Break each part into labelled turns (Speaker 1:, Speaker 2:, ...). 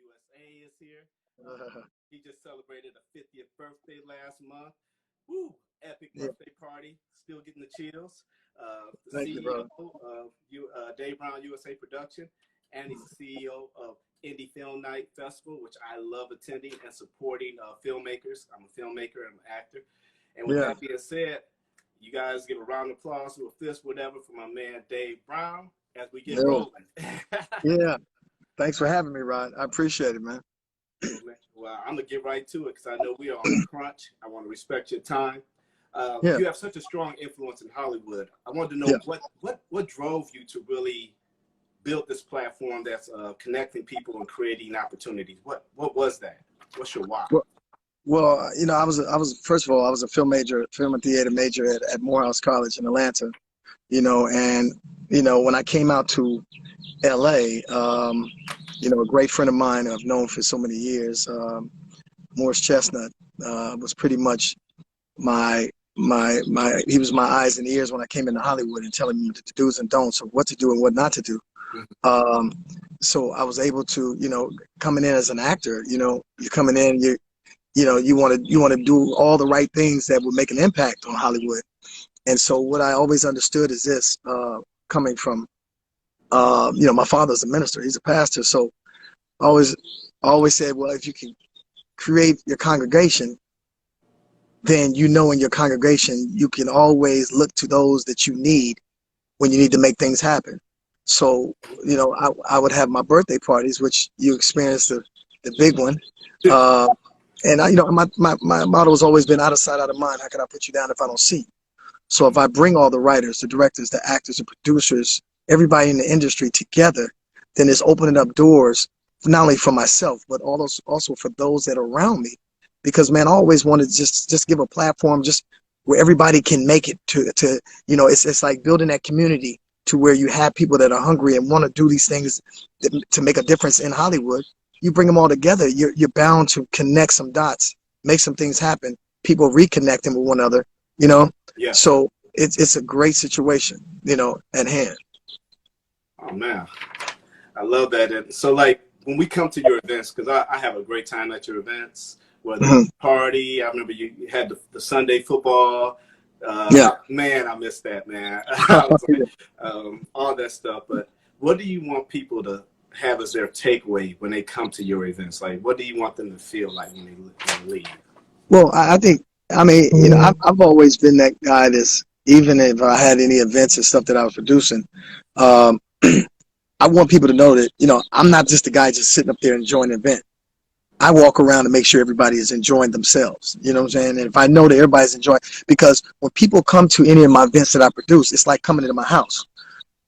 Speaker 1: USA is here. He just celebrated a 50th birthday last month. Woo! Epic
Speaker 2: Yeah,
Speaker 1: birthday party. Still getting the chills. The
Speaker 2: thank you,
Speaker 1: CEO
Speaker 2: brother.
Speaker 1: of Dave Brown USA Production, and he's the CEO of Indie Film Night Festival, which I love attending and supporting filmmakers. I'm a filmmaker and an actor. And with
Speaker 2: Yeah,
Speaker 1: that being said, you guys give a round of applause or a fist, whatever, for my man Dave Brown as we get
Speaker 2: yeah,
Speaker 1: rolling.
Speaker 2: yeah. Thanks for having me, Rod. I appreciate it, man.
Speaker 1: Well, I'm gonna get right to it because I know we are on a crunch. I want to respect your time.
Speaker 2: Yeah,
Speaker 1: You have such a strong influence in Hollywood. I wanted to
Speaker 2: yeah.
Speaker 1: know what drove you to really build this platform that's connecting people and creating opportunities. What was that? What's your why?
Speaker 2: Well, I was first of all, I was a film and theater major at Morehouse College in Atlanta. And when I came out to LA, a great friend of mine I've known for so many years, Morris Chestnut, was pretty much my he was my eyes and ears when I came into Hollywood and telling me the do's and don'ts of what to do and what not to do. Um, so I was able to, coming in as an actor, you're coming in, you want to do all the right things that would make an impact on Hollywood. And so what I always understood is this, coming from, my father's a minister, he's a pastor. So I always said, well, if you can create your congregation, then in your congregation, you can always look to those that you need when you need to make things happen. So, I would have my birthday parties, which you experienced the big one. Uh, and my motto has always been out of sight, out of mind. How can I put you down if I don't see you? So if I bring all the writers, the directors, the actors, the producers, everybody in the industry together, then it's opening up doors, not only for myself, but also for those that are around me. Because, man, I always wanted to just give a platform just where everybody can make it to it's like building that community to where you have people that are hungry and want to do these things to make a difference in Hollywood. You bring them all together, you're bound to connect some dots, make some things happen, people reconnecting with one another,
Speaker 1: Yeah.
Speaker 2: So it's a great situation, at hand.
Speaker 1: Oh man, I love that. And so like when we come to your events, because I have a great time at your events, whether
Speaker 2: Mhm.
Speaker 1: it's a party, I remember you had the Sunday football.
Speaker 2: Yeah.
Speaker 1: Man, I miss that, man. I was like, all that stuff. But what do you want people to have as their takeaway when they come to your events? Like, what do you want them to feel like when they leave?
Speaker 2: Well, I think, I've always been that guy that's, even if I had any events and stuff that I was producing, um, I want people to know that, I'm not just the guy just sitting up there enjoying the event. I walk around to make sure everybody is enjoying themselves. You know what I'm saying? And if I know that everybody's enjoying, because when people come to any of my events that I produce, it's like coming into my house.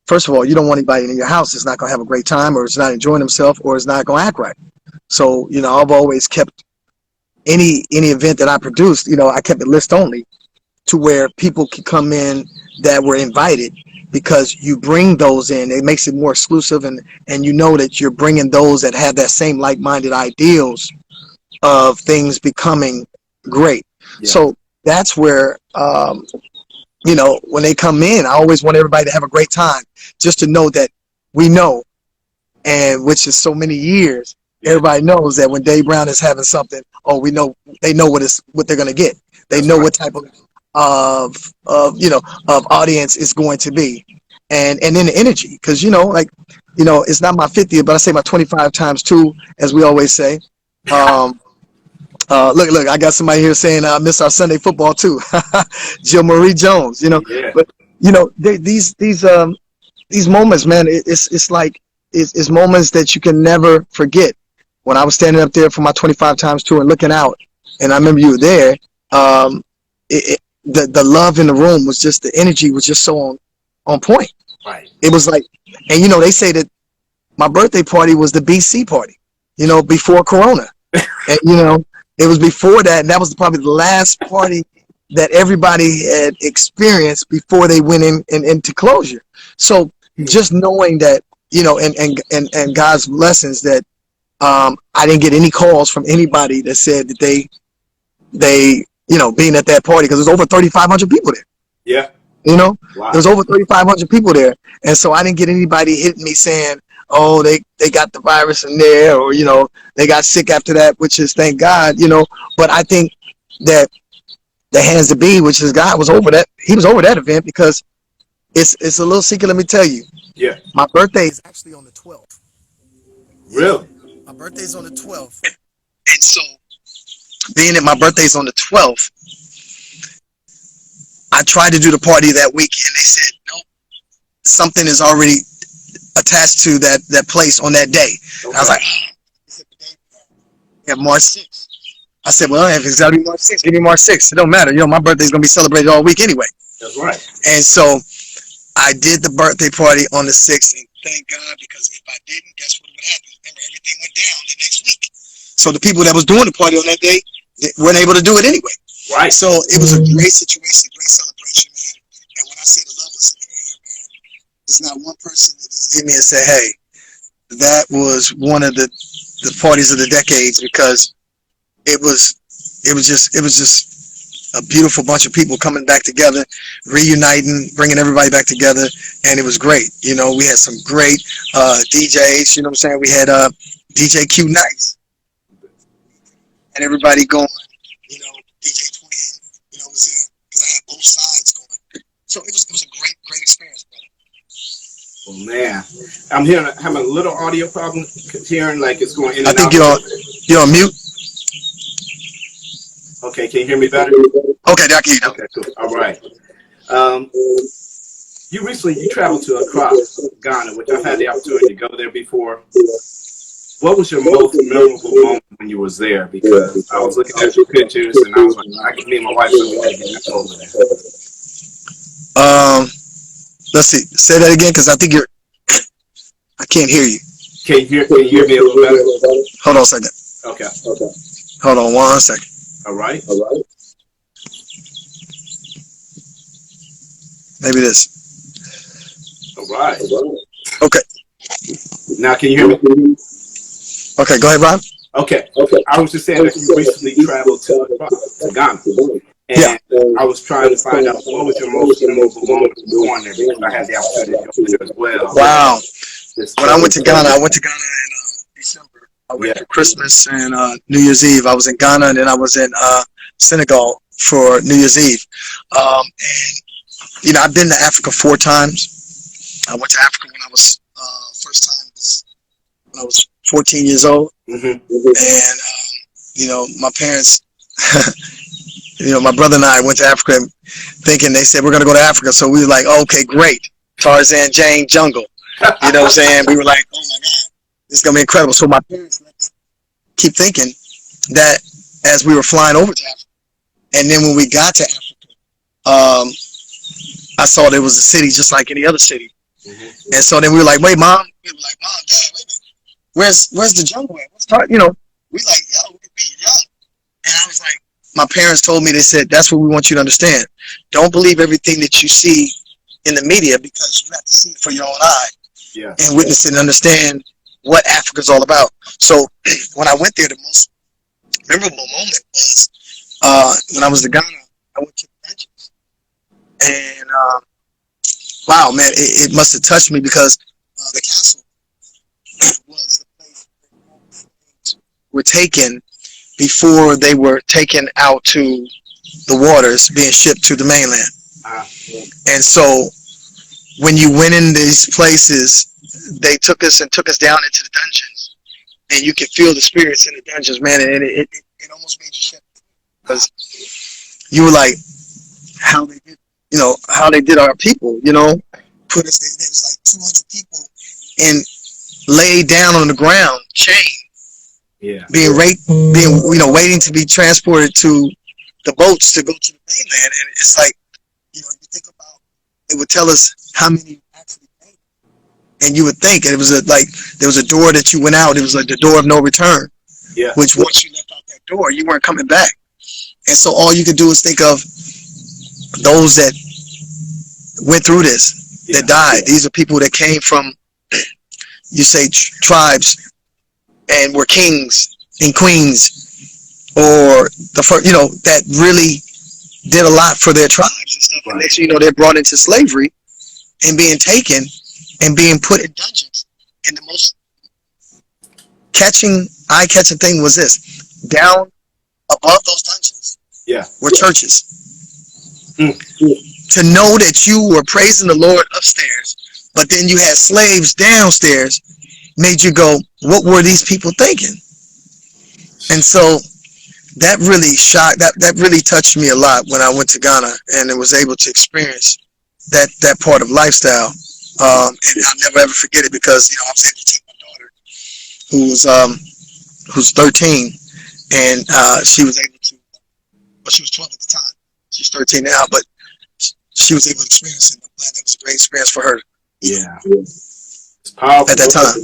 Speaker 2: First of all, you don't want anybody in your house that's not going to have a great time, or is not enjoying themselves, or is not going to act right. So, I've always kept any event that I produced, I kept it list only to where people can come in that were invited, because you bring those in. It makes it more exclusive, and that you're bringing those that have that same like-minded ideals of things becoming great.
Speaker 1: Yeah.
Speaker 2: So that's where, when they come in, I always want everybody to have a great time, just to know that we know, and which is so many years, everybody knows that when Dave Brown is having something, we know, they know what they're going to get. They
Speaker 1: That's
Speaker 2: know
Speaker 1: right.
Speaker 2: what type of audience is going to be, and then the energy, because it's not my 50th, but I say my 25 times 2, as we always say. Look, I got somebody here saying I miss our Sunday football too. Jill Marie Jones,
Speaker 1: Yeah.
Speaker 2: but these moments, man, it's like it's moments that you can never forget. When I was standing up there for my 25 times 2 and looking out, and I remember you were there, the love in the room was just, the energy was just so on point.
Speaker 1: Right.
Speaker 2: It was like, and they say that my birthday party was the BC party, before Corona. And it was before that, and that was probably the last party that everybody had experienced before they went into closure. So just knowing that, and God's blessings that I didn't get any calls from anybody that said that they being at that party, because there's over 3,500 people there.
Speaker 1: Yeah.
Speaker 2: Wow.
Speaker 1: Wow.
Speaker 2: There's over 3,500 people there. And so I didn't get anybody hitting me saying, oh, they got the virus in there, or, you know, they got sick after that, which is thank God, you know. But I think that the hands to be, which is God, was over that. He was over that event because it's a little secret. Let me tell you.
Speaker 1: Yeah.
Speaker 2: My birthday is actually on the 12th.
Speaker 1: Really?
Speaker 2: My birthday's on the 12th. And so, being that my birthday's on the 12th, I tried to do the party that week, and they said, nope, something is already attached to that place on that day. Okay. I was like, yeah, March 6th. I said, well, if it's got to be March 6th, give me March 6th. It don't matter. You know, my birthday's going to be celebrated all week anyway.
Speaker 1: That's right.
Speaker 2: And so I did the birthday party on the 6th, and thank God, because if I didn't, guess what would happen? Remember, everything went down the next week. So the people that was doing the party on that day weren't able to do it anyway.
Speaker 1: Right.
Speaker 2: So it was a great situation, great celebration, man. And when I say the love was in the air, man, it's not one person that just hit me and said, hey, that was one of the parties of the decades, because it was just a beautiful bunch of people coming back together, reuniting, bringing everybody back together, and it was great. You know, we had some great DJs. You know what I'm saying? We had DJ Q Nice, and everybody going. You know, DJ Twin, you know, was there because I had both sides going. So it was a great experience, brother.
Speaker 1: Oh man, I'm having a little audio problem. Hearing like it's going in and out.
Speaker 2: I think you're on mute.
Speaker 1: Okay, can you hear me better?
Speaker 2: Okay, I can hear you.
Speaker 1: Okay, cool. All right. You recently traveled to Accra, Ghana, which I've had the opportunity to go there before. What was your most memorable moment when you was there? Because I was looking at your pictures and I was like, I can meet my wife so we gotta get back over there.
Speaker 2: Let's see. Say that again, because I think I can't hear you.
Speaker 1: Can you hear me a little better?
Speaker 2: Hold on a second.
Speaker 1: Okay.
Speaker 2: Hold on 1 second.
Speaker 1: All right.
Speaker 2: Maybe this.
Speaker 1: All right.
Speaker 2: Okay.
Speaker 1: Now can you hear me?
Speaker 2: Okay, go ahead, Rob.
Speaker 1: Okay. I was just saying that you recently traveled to Ghana. And I was trying to find out what was your most memorable moment going there, because I had the opportunity to go there as well.
Speaker 2: Wow. When I went to Ghana in December. I went for Christmas and New Year's Eve. I was in Ghana, and then I was in Senegal for New Year's Eve. And, you know, I've been to Africa 4 times. I went to Africa when I was, first time when I was 14 years old. And, you know, my parents, you know, my brother and I went to Africa thinking, they said, we're going to go to Africa. So we were like, oh, okay, great. Tarzan, Jane, jungle. You know what I'm saying? We were like, oh my God, this is going to be incredible. So my parents keep thinking that as we were flying over to Africa, and then when we got to Africa, I saw there was a city just like any other city. And so then we were like, wait, Mom. We were like, Mom, Dad, wait a minute. Where's the jungle at? What's you know, we like, yo, we young. And I was like, my parents told me, they said, that's what we want you to understand. Don't believe everything that you see in the media, because you have to see it for your own eye. Yeah. And witness it and understand what Africa's all about. So when I went there, the most memorable moment was when I was in Ghana. I went to the dungeons. And wow, man, it must have touched me, because the castle was the place where slaves were taken before they were taken out to the waters, being shipped to the mainland. And so when you went in these places, they took us down into the dungeons, and you could feel the spirits in the dungeons, man. And it almost made you shut, because you were like, how they did our people, you know, put us there. There was like 200 people and laid down on the ground, chained, being raped, waiting to be transported to the boats to go to the mainland. And it's like, you know, you think about, it would tell us how many actually made it. And you would think, and it was there was a door that you went out. It was like the door of no return. Yeah. Which once you left out that door, you weren't coming back. And so all you could do is think of those that went through this, that died. These are people that came from, you say, tribes, and were kings and queens, or the first, you know, that really did a lot for their tribes and stuff. And next thing you know, they're brought into slavery and being taken and being put in dungeons. And the most eye-catching thing was this: down above those dungeons, were churches. To know that you were praising the Lord upstairs, but then you had slaves downstairs, made you go, what were these people thinking? And so that really that really touched me a lot when I went to Ghana and I was able to experience that part of lifestyle. And I'll never ever forget it, because I was able to take my daughter who's 13, and she was able to, well, she was 12 at the time. She's 13 now, but she was able to experience it. I'm glad it was a great experience for her.
Speaker 1: Yeah. It's powerful.
Speaker 2: At that time.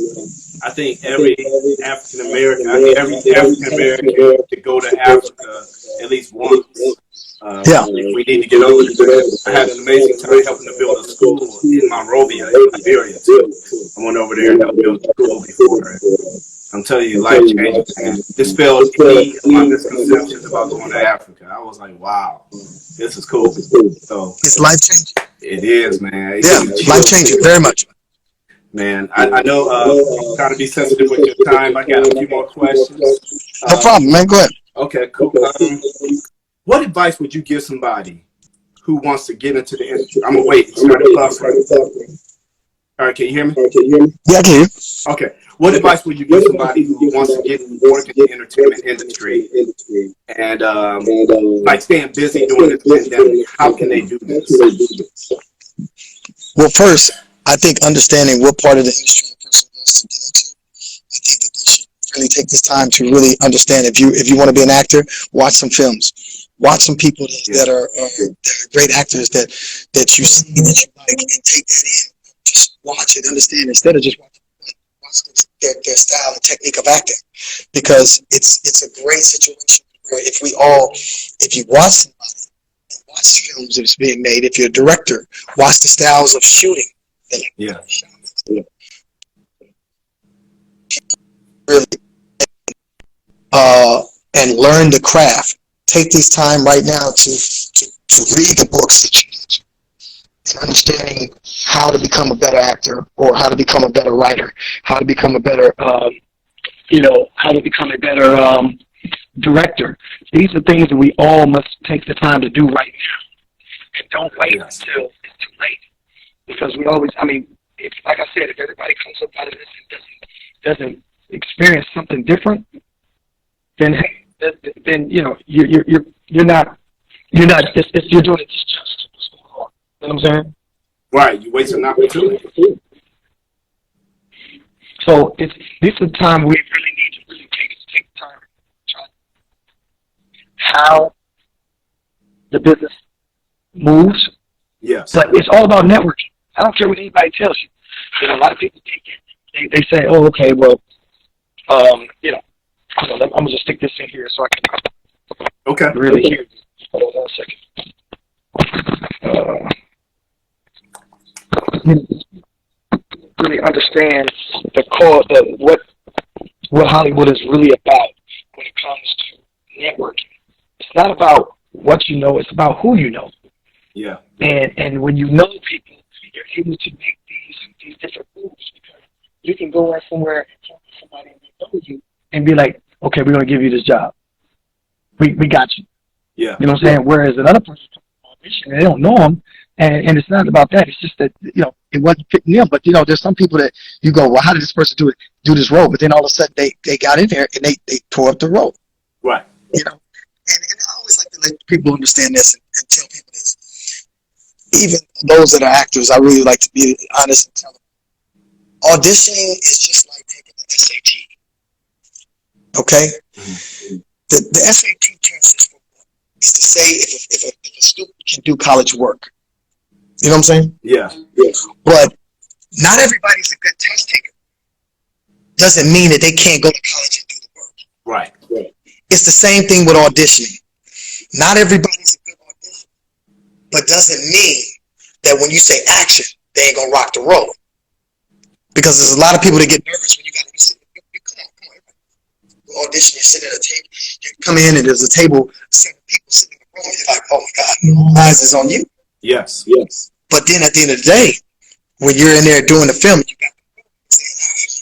Speaker 1: I think every African American to go to Africa at least once. We need to get over it. I had an amazing time helping to build a school in Monrovia, in Liberia, too. I went over there and helped build a school before. I'm telling you, life changing. Dispelled any of my misconceptions about going to Africa. I was like, wow, this is cool. So
Speaker 2: it's life changing.
Speaker 1: It is, man.
Speaker 2: Life changing, very much.
Speaker 1: Man, I know I'm trying to be sensitive with your time. I got a few more questions.
Speaker 2: No problem, man. Go ahead.
Speaker 1: Okay, cool. What advice would you give somebody who wants to get into the industry? I'm going to wait. All right, can you hear me?
Speaker 2: Yeah, I can hear you.
Speaker 1: Okay. What advice would you give somebody who wants to get work in the entertainment industry and like staying busy during this pandemic? How can they do this?
Speaker 2: Well, first, I think understanding what part of the industry a person wants to get into, I think that they should really take this time to really understand. If you want to be an actor, watch some films. Watch some people that are great actors that you see, that you like, and take that in. Just watch it, understand, instead of just watch their style and technique of acting, because it's a great situation where if you watch somebody and watch films that's being made, if you're a director, watch the styles of shooting. Really, and learn the craft. Take this time right now to read the books that you need, and understanding how to become a better actor, or how to become a better writer, how to become a better, director. These are things that we all must take the time to do right now, and don't wait until it's too late. Because we always, if, like I said, if everybody comes up out of this and doesn't experience something different, then you're not you're doing it just. You know what I'm saying?
Speaker 1: Right, you waste an opportunity.
Speaker 2: So this is the time we really need to really take time to try how the business moves.
Speaker 1: Yes.
Speaker 2: But it's all about networking. I don't care what anybody tells you. A lot of people think they say, "Oh, okay, well, I'm gonna just stick this in here so I can really hear you." Hold on a second. Really understand what Hollywood is really about when it comes to networking. It's not about what you know; it's about who you know.
Speaker 1: Yeah.
Speaker 2: And when you know people, you're able to make these different moves, because you can go out somewhere and talk to somebody and they know you and be like, okay, we're gonna give you this job. We got you.
Speaker 1: Yeah.
Speaker 2: You know what I'm saying? Whereas another person audition, they don't know them, and it's not about that. It's just that it wasn't fitting them. But there's some people that you go, well, how did this person do this role? But then all of a sudden they got in there and they tore up the role.
Speaker 1: Right.
Speaker 2: And I always like to let people understand this and tell people this. Even those that are actors, I really like to be honest and tell them, auditioning is just like taking an SAT. Okay? Mm-hmm. The SAT test is to say if a student can do college work. You know what I'm saying?
Speaker 1: Yeah.
Speaker 2: But not everybody's a good test taker. Doesn't mean that they can't go to college and do the work.
Speaker 1: Right.
Speaker 2: It's the same thing with auditioning. Not everybody's a good auditioner, but doesn't mean that when you say action, they ain't gonna rock the road. Because there's a lot of people that get nervous when you gotta be sitting. Come on. Audition, you're sitting at a table. You come in and there's a table, 7 people sitting in the room. You're like, oh my God, eyes is on you.
Speaker 1: Yes.
Speaker 2: But then at the end of the day, when you're in there doing the film, you got the saying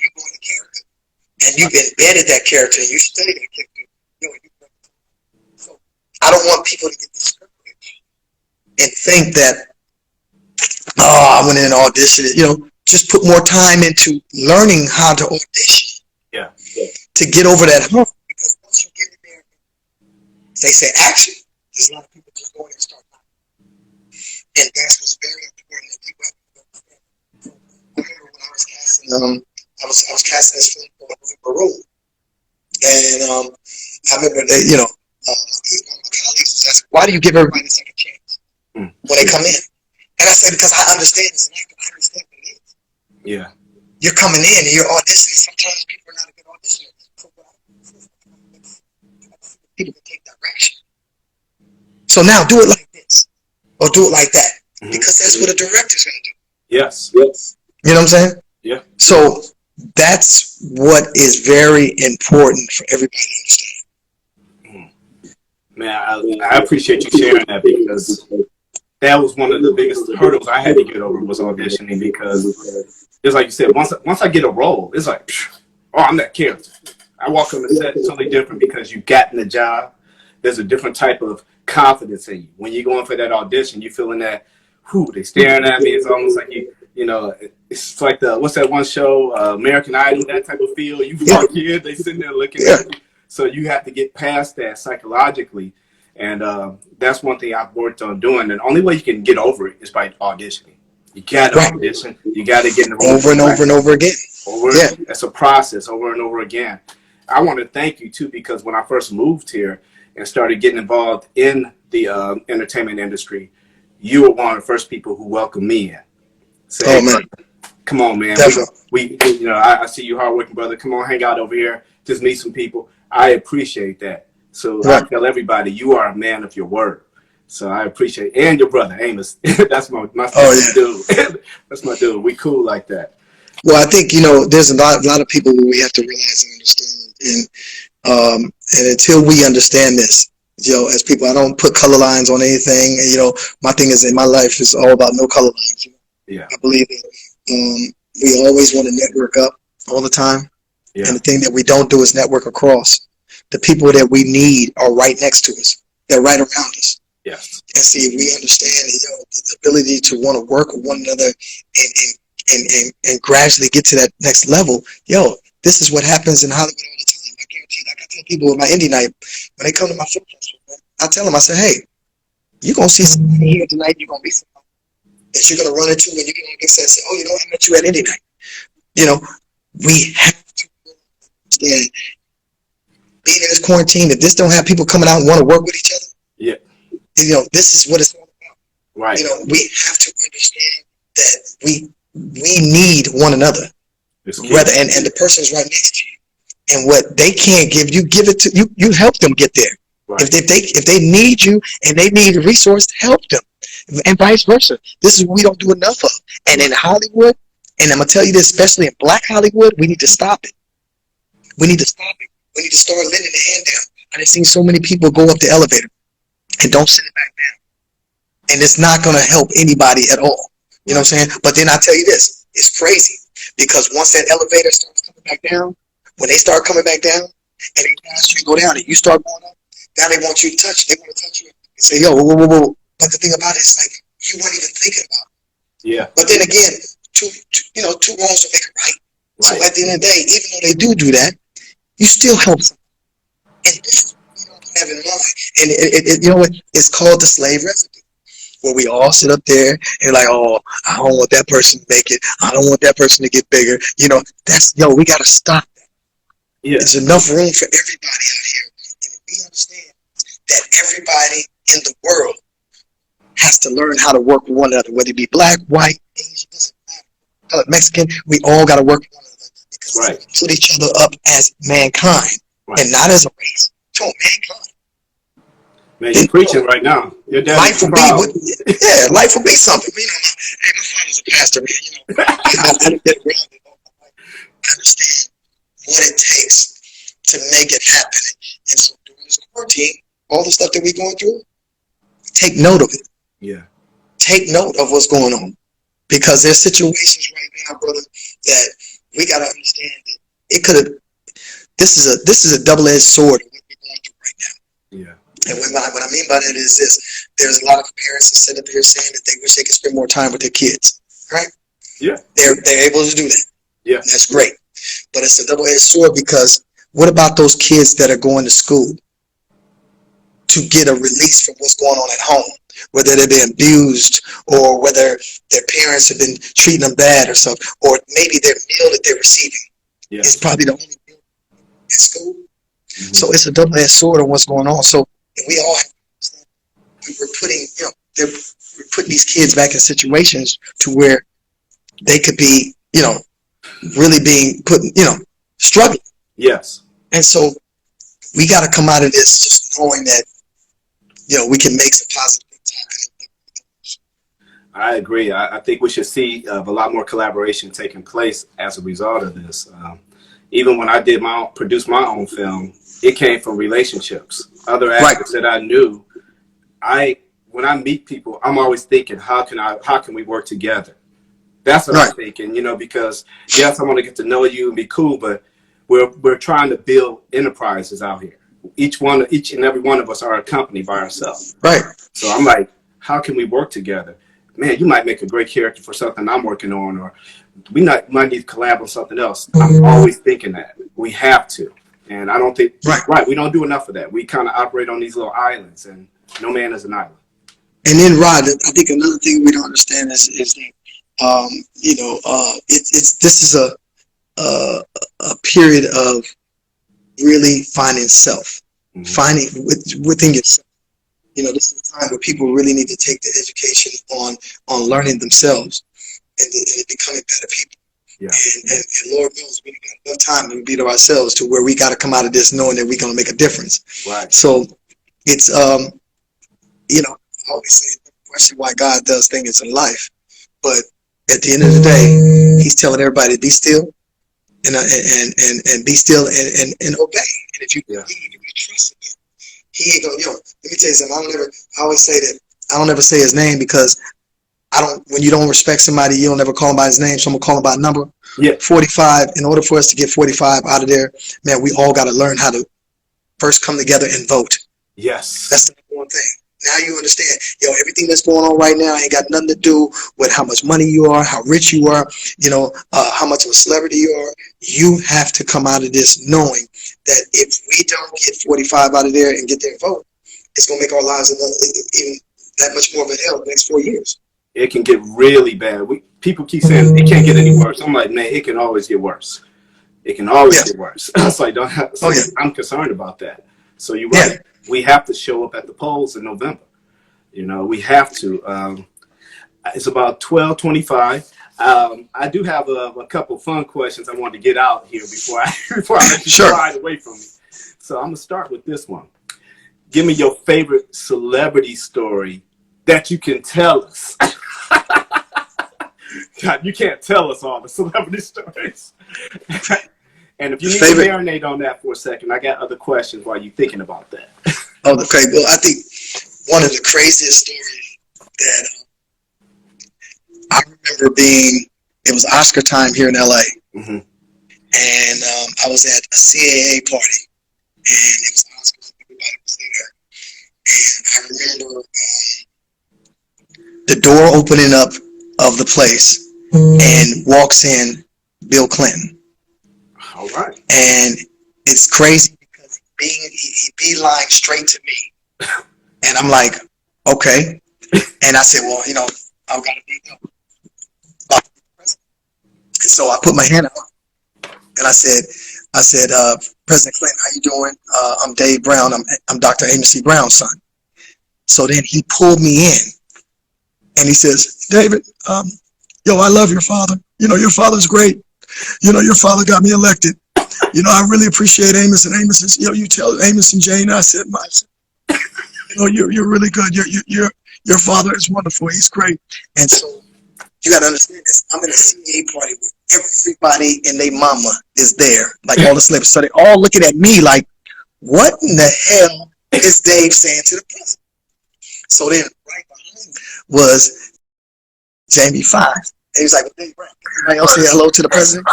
Speaker 2: and you've embedded that character and you study that character, so I don't want people to get discouraged and think that, oh, I went in and auditioned. Just put more time into learning how to audition.
Speaker 1: Yeah.
Speaker 2: To get over that hump. Because once you get in there, they say action. There's a lot of people just go in and start laughing. And that's what's very important that people have to understand. I remember when I was casting, I was casting this film called Maroon. And I remember that, my colleagues was asking, why do you give everybody a second chance when they come in? And I said, because I understand this and I understand what it is.
Speaker 1: Yeah.
Speaker 2: You're coming in and you're auditioning. Sometimes people are not a good auditioner. People can take direction. So now do it like this or do it like that, because that's what a director's going to do.
Speaker 1: Yes.
Speaker 2: You know what I'm saying?
Speaker 1: Yeah.
Speaker 2: So that's what is very important for everybody to understand.
Speaker 1: Man, I appreciate you sharing that, because that was one of the biggest hurdles I had to get over, was auditioning, because it's like you said, once I get a role, it's like, oh, I'm that character. I walk on the set, it's totally different because you got in the job. There's a different type of confidence in you. When you're going for that audition, you're feeling that, they staring at me. It's almost like it's like what's that one show, American Idol, that type of feel. You walk in, they sitting there looking at you. So you have to get past that psychologically. And that's one thing I've worked on doing. And the only way you can get over it is by auditioning. You got to audition. You got to get in the room.
Speaker 2: Over and over and over again.
Speaker 1: It's a process over and over again. I want to thank you, too, because when I first moved here and started getting involved in the entertainment industry, you were one of the first people who welcomed me in. Say,
Speaker 2: man.
Speaker 1: Come on, man. I see you hardworking, brother. Come on, hang out over here. Just meet some people. I appreciate that. So I tell everybody, you are a man of your word. So I appreciate it. And your brother, Amos. That's my dude. That's my dude. We cool like that.
Speaker 2: Well, I think, there's a lot of people who we have to realize and understand. And until we understand this, as people, I don't put color lines on anything. My thing is, in my life is all about no color lines.
Speaker 1: Yeah.
Speaker 2: I believe that we always want to network up all the time. Yeah. And the thing that we don't do is network across. The people that we need are right next to us. They're right around us.
Speaker 1: Yes.
Speaker 2: And see, if we understand the ability to want to work with one another and gradually get to that next level, this is what happens in Hollywood all the time. I guarantee you, like I tell people with my indie night, when they come to my film festival, I tell them, I say, hey, you're going to see somebody here tonight, you're going to be somebody that you're going to run into when you get on the set and say, oh, I met you at indie night. We have to understand, being in this quarantine, if this don't have people coming out and want to work with each other, this is what it's all about.
Speaker 1: Right.
Speaker 2: We have to understand that we need one another. And the person is right next to you. And what they can't give, you give it to you help them get there. Right. If they need you and they need a resource, help them. And vice versa. This is what we don't do enough of. And in Hollywood, and I'm gonna tell you this, especially in Black Hollywood, we need to stop it. We need to stop it. We need to start letting the hand down. I've seen so many people go up the elevator and don't sit it back down. And it's not going to help anybody at all. You know what I'm saying? But then I tell you this, it's crazy, because once that elevator starts coming back down, when they start coming back down and they pass you, go down and you start going up, now they want you to touch. They want to touch you and say, yo, whoa. But the thing about it is, like, you weren't even thinking about it. Yeah. But then again, two wrongs will make it right. So at the end of the day, even though they do that, you still help them. And this is what we don't have in mind. And it's called the slave residue, where we all sit up there and like, oh, I don't want that person to make it. I don't want that person to get bigger. We got to stop that. Yeah. There's enough room for everybody out here. And if we understand that everybody in the world has to learn how to work with one another, whether it be black, white, Asian, doesn't matter, Mexican, we all got to work with one another. Because we put each other up as mankind and not as a race. So mankind.
Speaker 1: Man, you're preaching right now.
Speaker 2: Life will be life will be something. My father's a pastor, man. I didn't get around it. I understand what it takes to make it happen. And so during this quarantine, all the stuff that we're going through, take note of it.
Speaker 1: Yeah.
Speaker 2: Take note of what's going on. Because there's situations right now, brother, that we got to understand that it could have, this is a double-edged sword of what we're going through right now.
Speaker 1: Yeah.
Speaker 2: And what I mean by that is this: there's a lot of parents that sit up here saying that they wish they could spend more time with their kids, right?
Speaker 1: Yeah.
Speaker 2: They're able to do that.
Speaker 1: Yeah.
Speaker 2: And that's great. But it's a double-edged sword, because what about those kids that are going to school to get a release from what's going on at home, whether they're being abused or whether their parents have been treating them bad or something, or maybe their meal that they're receiving is probably the only meal at school. Mm-hmm. So it's a double-edged sword on what's going on. So we all we're putting, we're putting these kids back in situations to where they could be, really being put, struggling.
Speaker 1: Yes.
Speaker 2: And so we got to come out of this just knowing that, we can make some positive things happen.
Speaker 1: I agree. I think we should see a lot more collaboration taking place as a result of this. Even when I produced my own film, it came from relationships. Other actors that I knew, when I meet people, I'm always thinking, how can we work together? That's what I'm thinking, because yes, I want to get to know you and be cool, but we're trying to build enterprises out here. Each and every one of us are a company by ourselves.
Speaker 2: Right.
Speaker 1: So I'm like, how can we work together? Man, you might make a great character for something I'm working on, or we might need to collab on something else. I'm always thinking that we have to, and I don't think we don't do enough of that. We kind of operate on these little islands, and no man is an island.
Speaker 2: And then, Rod, I think another thing we don't understand is that this is a period of really finding self, finding within yourself. This is a time where people really need to take the education on learning themselves and becoming better people. Yeah. And Lord knows we got enough time to be to ourselves to where we got to come out of this knowing that we're going to make a difference.
Speaker 1: Right.
Speaker 2: So it's, I always say, question why God does things in life. But at the end of the day, He's telling everybody to be still and be still and obey. And if you believe, if you trust in Him, He ain't gonna. Let me tell you something. I always say that I don't ever say His name, because when you don't respect somebody, you don't ever call him by his name. So I'm gonna call him by a number. Yeah. 45. In order for us to get 45 out of there, man, we all got to learn how to first come together and vote.
Speaker 1: Yes.
Speaker 2: That's the number one thing. Now you understand, everything that's going on right now ain't got nothing to do with how much money you are, how rich you are, how much of a celebrity you are. You have to come out of this knowing that if we don't get 45 out of there and get their vote, it's going to make our lives even that much more of a hell the next 4 years.
Speaker 1: It can get really bad. People keep saying it can't get any worse. I'm like, man, it can always get worse. It can always get worse. It's like, I'm concerned about that. So you're right. Yeah. We have to show up at the polls in November. We have to. It's about 12:25. I do have a couple fun questions I want to get out here before I let you slide away from me. So I'm gonna start with this one. Give me your favorite celebrity story that you can tell us. God, you can't tell us all the celebrity stories. And if you need to marinate on that for a second, I got other questions while you're thinking about that.
Speaker 2: Okay, well, I think one of the craziest stories that I remember it was Oscar time here in LA. Mm-hmm. And I was at a CAA party, and it was Oscar, everybody was there. And I remember the door opening up of the place, and walks in Bill Clinton.
Speaker 1: All right.
Speaker 2: And it's crazy because he beeline straight to me. And I'm like, okay. And I said, well, I've got to be president. And so I put my hand out and I said, President Clinton, how you doing? I'm Dave Brown. I'm Dr. Amos C. Brown's son. So then he pulled me in and he says, David, I love your father. Your father's great. Your father got me elected. I really appreciate Amos, and Amos is, you tell Amos and Jane, I said, you're really good. Your father is wonderful. He's great. And so you got to understand this. I'm in a CA party where everybody and their mama is there, like all the celebrities. So they all looking at me like, what in the hell is Dave saying to the president? So then right behind me was Jamie Foxx. And he was like, well, Dave Brown, everybody else say hello to the president?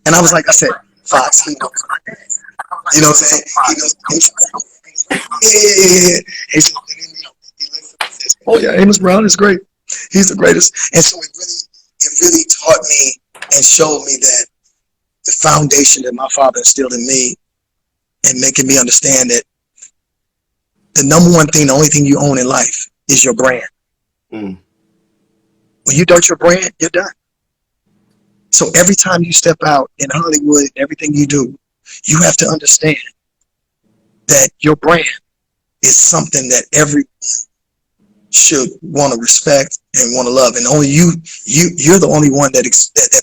Speaker 2: And I said, Fox, he knows my dad. You know what I'm saying? He knows. Yeah. And so, and then, he looks and says, "Oh yeah, Amos Brown is great. He's the greatest." And so it really taught me and showed me that the foundation that my father instilled in me, and making me understand that the number one thing, the only thing you own in life is your brand.
Speaker 1: Mm.
Speaker 2: When you dirt your brand, you're done. So every time you step out in Hollywood, everything you do, you have to understand that your brand is something that everyone should want to respect and want to love, and only you're the only one that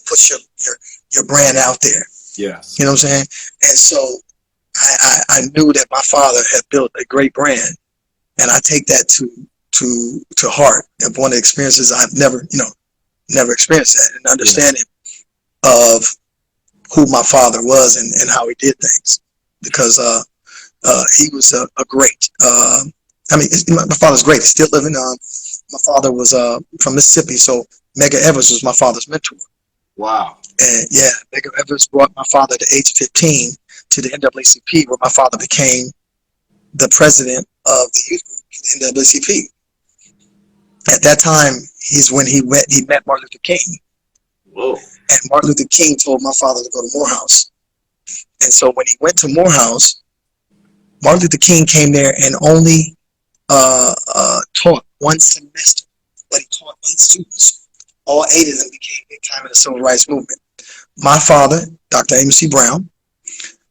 Speaker 2: puts your brand out there.
Speaker 1: Yes.
Speaker 2: You know what I'm saying? And so I knew that my father had built a great brand, and I take that to heart. And one of the experiences I've never experienced that, and understanding of who my father was and how he did things, because he was a great. My father's great. He's still living. My father was from Mississippi, so Medgar Evers was my father's mentor.
Speaker 1: Wow. And
Speaker 2: Medgar Evers brought my father at the age of 15 to the NAACP, where my father became the president of the youth group in the NAACP. At that time, he's when he met Martin Luther King.
Speaker 1: Whoa.
Speaker 2: And Martin Luther King told my father to go to Morehouse. And so when he went to Morehouse, Martin Luther King came there and only taught one semester, but he taught 8 students. All 8 of them became big time in the civil rights movement. My father, Dr. Amos C. Brown,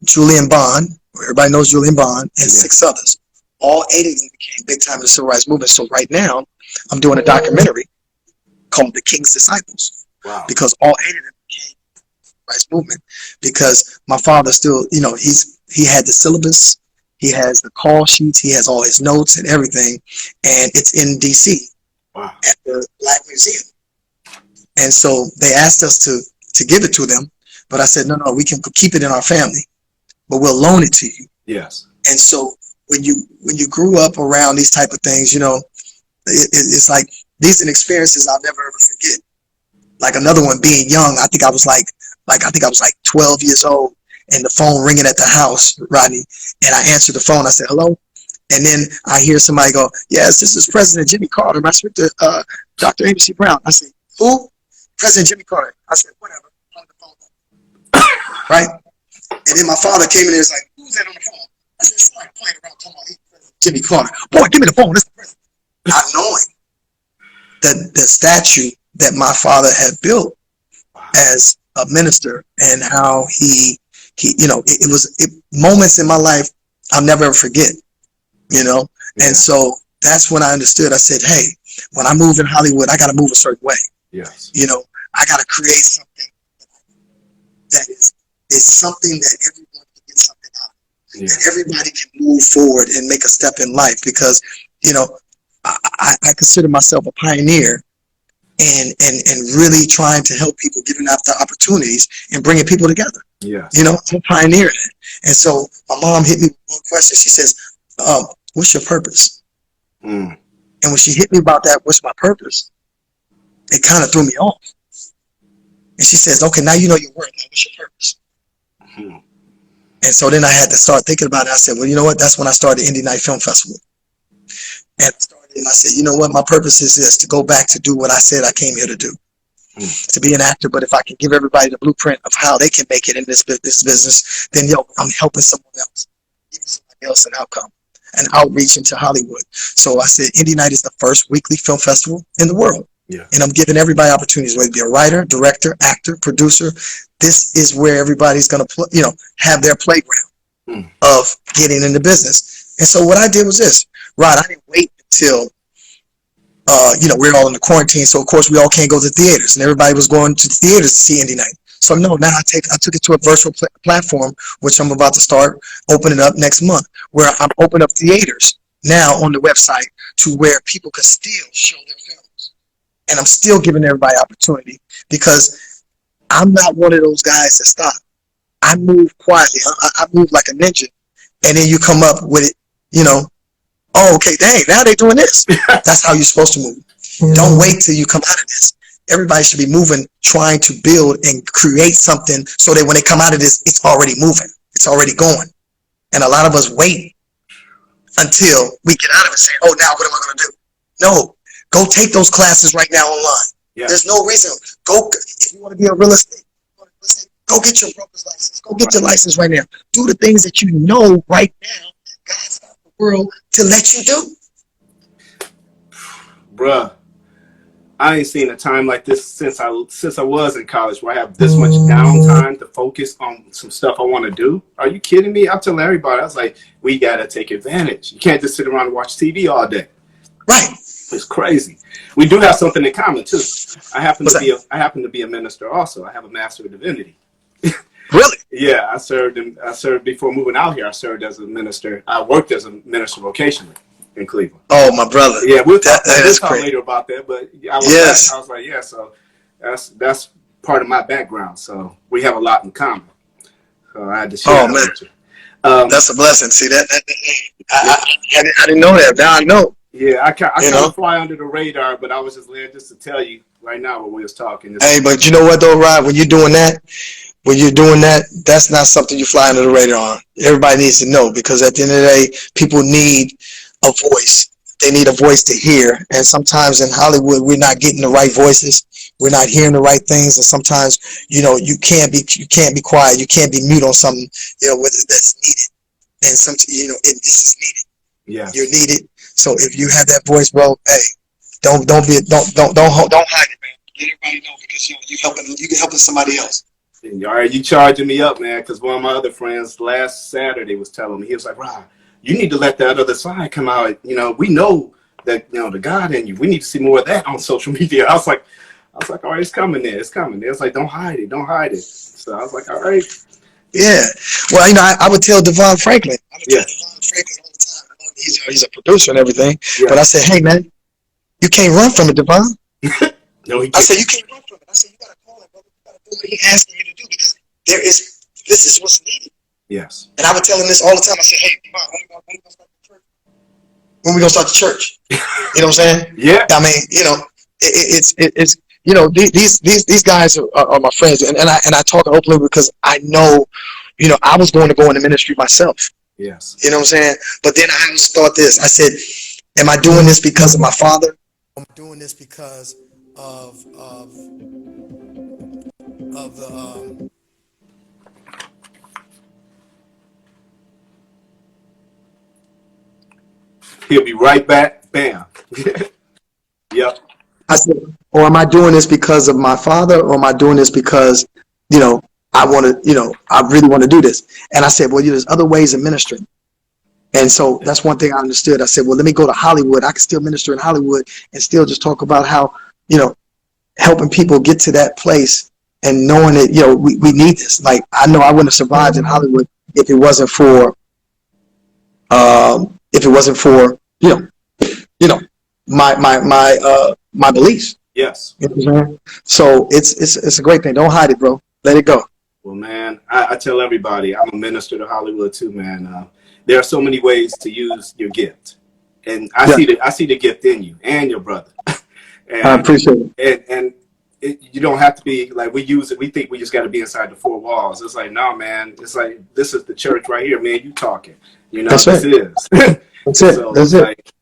Speaker 2: Julian Bond, everybody knows Julian Bond, and 6 others. All 8 of them became big time in the civil rights movement. So right now, I'm doing a documentary called The King's Disciples.
Speaker 1: Wow.
Speaker 2: Because all 8 of them became in the civil rights movement. Because my father still, he had the syllabus, he has the call sheets, he has all his notes and everything, and it's in D.C.
Speaker 1: Wow.
Speaker 2: At the Black Museum. And so they asked us to give it to them, but I said, no, we can keep it in our family, but we'll loan it to you.
Speaker 1: Yes.
Speaker 2: And so when you grew up around these type of things, it's like these are experiences I'll never ever forget. Like another one, being young, I think I was like 12 years old, and the phone ringing at the house, Rodney, and I answered the phone. I said, hello. And then I hear somebody go, yes, this is President Jimmy Carter. I speak to Dr. Amos C. Brown. I said, who? President Jimmy Carter. I said, whatever. Hung the phone up. Right? And then my father came in and was like, who's that on the phone? I said, somebody playing around talking about President Jimmy Carter. Boy, give me the phone. That's the president. Not knowing the statue that my father had built as a minister, and how he it was moments in my life I'll never ever forget, And so that's when I understood. I said, hey, when I move in Hollywood, I got to move a certain way.
Speaker 1: Yes.
Speaker 2: I got to create something that is something that everyone can get something out of. That everybody can move forward and make a step in life, because, I consider myself a pioneer and really trying to help people, giving out the opportunities and bringing people together. Yeah. I'm a pioneer in it. And so my mom hit me with one question. She says, what's your purpose? And when she hit me about that, what's my purpose? It kind of threw me off. And she says, okay, now you know your worth. Now what's your purpose? And so then I had to start thinking about it. I said, well, you know what? That's when I started Indie Night Film Festival. And I said, you know what? My purpose is this, to go back to do what I said I came here to do. To be an actor. But if I can give everybody the blueprint of how they can make it in this business, then I'm helping someone else, giving somebody else an outcome, an outreach into Hollywood. So I said, Indie Night is the first weekly film festival in the world. Yeah. And I'm giving everybody opportunities, whether it be a writer, director, actor, producer. This is where everybody's going to, have their playground of getting into business. And so what I did was this, Rod, I didn't wait until, we're all in the quarantine. So of course we all can't go to the theaters, and everybody was going to the theaters to see Indie Night. So no, now I took it to a virtual platform, which I'm about to start opening up next month, where I'm opening up theaters now on the website to where people can still show their films. And I'm still giving everybody opportunity, because I'm not one of those guys that stop. I move quietly. I move like a ninja. And then you come up with it, oh, okay, dang, now they're doing this. That's how you're supposed to move. Don't wait till you come out of this. Everybody should be moving, trying to build and create something so that when they come out of this, it's already moving. It's already going. And a lot of us wait until we get out of it saying, oh, now what am I going to do? No, go take those classes right now online.
Speaker 1: Yeah.
Speaker 2: There's no reason. Go, if you want to be a real estate, go get your broker's license. Go get your license right now. Do the things that you know right now God's got the world to let you do.
Speaker 1: Bruh, I ain't seen a time like this since I was in college where I have this much downtime to focus on some stuff I want to do. Are you kidding me? I'm telling everybody, I was like, we got to take advantage. You can't just sit around and watch TV all day.
Speaker 2: Right.
Speaker 1: It's crazy. We do have something in common too. I happen to be a minister also. I have a Master of Divinity.
Speaker 2: Really?
Speaker 1: Yeah, I served before moving out here. I served as a minister. I worked as a minister vocationally in Cleveland.
Speaker 2: Oh, my brother.
Speaker 1: Yeah, we'll talk
Speaker 2: great.
Speaker 1: later about that. But I was like, yeah. So that's part of my background. So we have a lot in common. So I had to share that with you.
Speaker 2: That's a blessing. See that? I didn't know that. Now I know.
Speaker 1: Yeah, I kind of fly under the radar, but I was just there just to tell you right now what we was talking.
Speaker 2: Hey, but you know what though, Rod? When you're doing that, that's not something you fly under the radar on. Everybody needs to know, because at the end of the day, people need a voice. They need a voice to hear. And sometimes in Hollywood, we're not getting the right voices. We're not hearing the right things. And sometimes, you can't be quiet. You can't be mute on something, that's needed. And this is needed.
Speaker 1: Yeah.
Speaker 2: You're needed. So if you have that voice, bro, hey, don't hide it, man. Let everybody know, because you're helping somebody else.
Speaker 1: And you charging me up, man, because one of my other friends last Saturday was telling me, he was like, Rob, you need to let that other side come out. We know that, the God in you. We need to see more of that on social media. I was like, all right, it's coming there. It's coming there. It's like, don't hide it. So I was like, all right.
Speaker 2: Yeah. Well, I would tell Devon Franklin.
Speaker 1: Yeah.
Speaker 2: Devon Franklin all the time. He's a producer and everything. Yeah. But I said, hey, man, you can't run from it, Devon.
Speaker 1: No, he can't.
Speaker 2: I said, you can't run from it. I said, you got to call it, brother. You got to do what he's asking you to do, because this is what's needed.
Speaker 1: Yes. And
Speaker 2: I would tell him this all the time. I said, hey, Devon, when we gonna start the church? You know what I'm saying?
Speaker 1: Yeah.
Speaker 2: I mean, it's these guys are my friends, and I talk openly because I know, I was going to go into ministry myself.
Speaker 1: Yes.
Speaker 2: You know what I'm saying? But then I always thought this. I said, am I doing this because of my father? Am I doing this because of the
Speaker 1: He'll be right back. Bam. Yep.
Speaker 2: I said, or am I doing this because of my father, or am I doing this because, I want to, I really want to do this? And I said, well, there's other ways of ministering. And so that's one thing I understood. I said, well, let me go to Hollywood. I can still minister in Hollywood and still just talk about how, helping people get to that place and knowing that, we need this. Like, I know I wouldn't have survived in Hollywood if it wasn't for, my beliefs.
Speaker 1: Yes.
Speaker 2: So it's a great thing. Don't hide it, bro. Let it go.
Speaker 1: Well, man, I tell everybody, I'm a minister to Hollywood too, man. There are so many ways to use your gift, and I see the gift in you and your brother. And,
Speaker 2: I appreciate it.
Speaker 1: And you don't have to be like, we use it. We think we just got to be inside the four walls. It's like, no, man. It's like, this is the church right here, man. You talking?
Speaker 2: That's
Speaker 1: this
Speaker 2: it.
Speaker 1: is.
Speaker 2: That's it.
Speaker 1: So
Speaker 2: That's it.
Speaker 1: Like,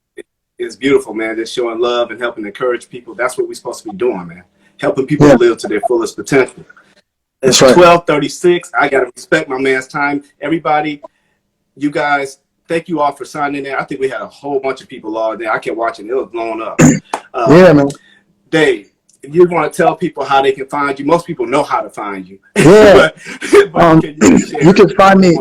Speaker 1: it's beautiful, man. Just showing love and helping encourage people. That's what we're supposed to be doing, man. Helping people live to their fullest potential. It's 12:36. I gotta respect my man's time. Everybody, you guys, thank you all for signing in. I think we had a whole bunch of people logged in. I kept watching; it was blowing up.
Speaker 2: Yeah, man.
Speaker 1: Dave, if you want to tell people how they can find you, most people know how to find you.
Speaker 2: Yeah.
Speaker 1: but
Speaker 2: you can find me.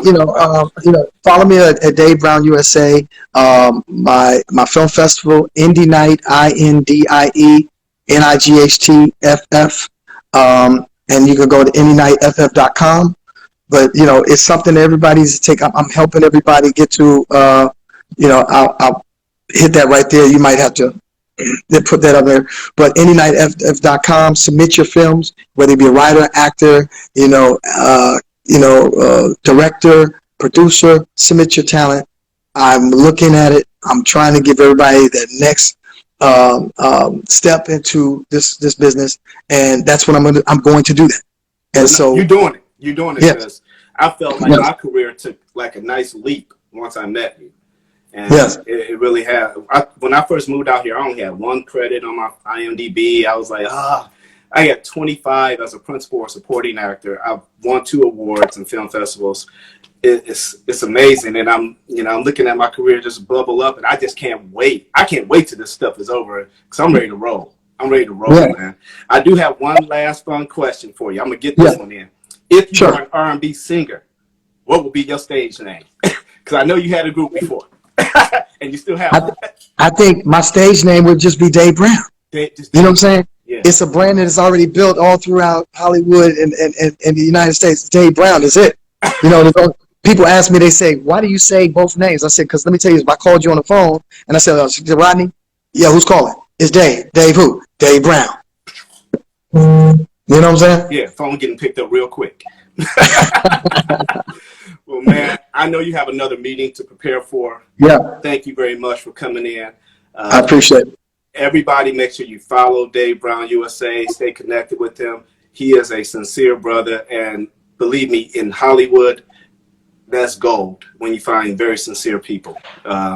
Speaker 2: Follow me at Dave Brown USA. My film festival, Indie Night, INDIENIGHTFF. And you can go to IndieNightFF.com. But it's something that everybody's take. I'm helping everybody get to. I'll hit that right there. You might have to put that up there. But IndieNightFF.com. Submit your films, whether you be a writer, actor, director, producer. Submit your talent. I'm looking at it. I'm trying to give everybody that next step into this business, and that's what I'm going to do that. And so
Speaker 1: you're doing it. Because I felt like my career took like a nice leap once I met you. And
Speaker 2: Yes.
Speaker 1: it really had. When I first moved out here, I only had 1 credit on my IMDb. I was like, I got 25 as a principal or supporting actor. I've won 2 awards and film festivals. It's amazing, and I'm looking at my career just bubble up, and I just can't wait. I can't wait till this stuff is over because I'm ready to roll. I'm ready to roll, man. I do have one last fun question for you. I'm gonna get this one in. If you are an R&B singer, what would be your stage name? Because I know you had a group before, and you still have.
Speaker 2: I think my stage name would just be Dave Brown. You know what I'm saying?
Speaker 1: Yeah.
Speaker 2: It's a brand that is already built all throughout Hollywood and the United States. Dave Brown is it. You know, people ask me, they say, why do you say both names? I said, because let me tell you, if I called you on the phone and I said, Rodney, yeah, who's calling? It's Dave. Dave who? Dave Brown. You know what I'm saying?
Speaker 1: Yeah, phone getting picked up real quick. Well, man, I know you have another meeting to prepare for.
Speaker 2: Yeah.
Speaker 1: Thank you very much for coming in.
Speaker 2: I appreciate it.
Speaker 1: Everybody, make sure you follow Dave Brown USA. Stay connected with him. He is a sincere brother, and believe me, in Hollywood, that's gold when you find very sincere people.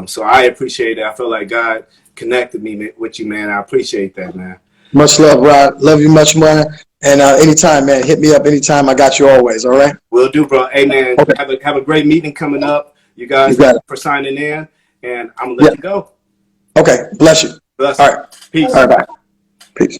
Speaker 1: So I appreciate it. I feel like God connected me with you, man. I appreciate that, man.
Speaker 2: Much love, Rod. Love you much, man. And anytime, man, hit me up anytime. I got you always. All right.
Speaker 1: Will do, bro. Hey, man,
Speaker 2: okay.
Speaker 1: have a great meeting coming up. You guys for signing in, and I'm gonna let you go.
Speaker 2: Okay. Bless you.
Speaker 1: Bless.
Speaker 2: All right.
Speaker 1: Peace.
Speaker 2: All right. Bye. Peace.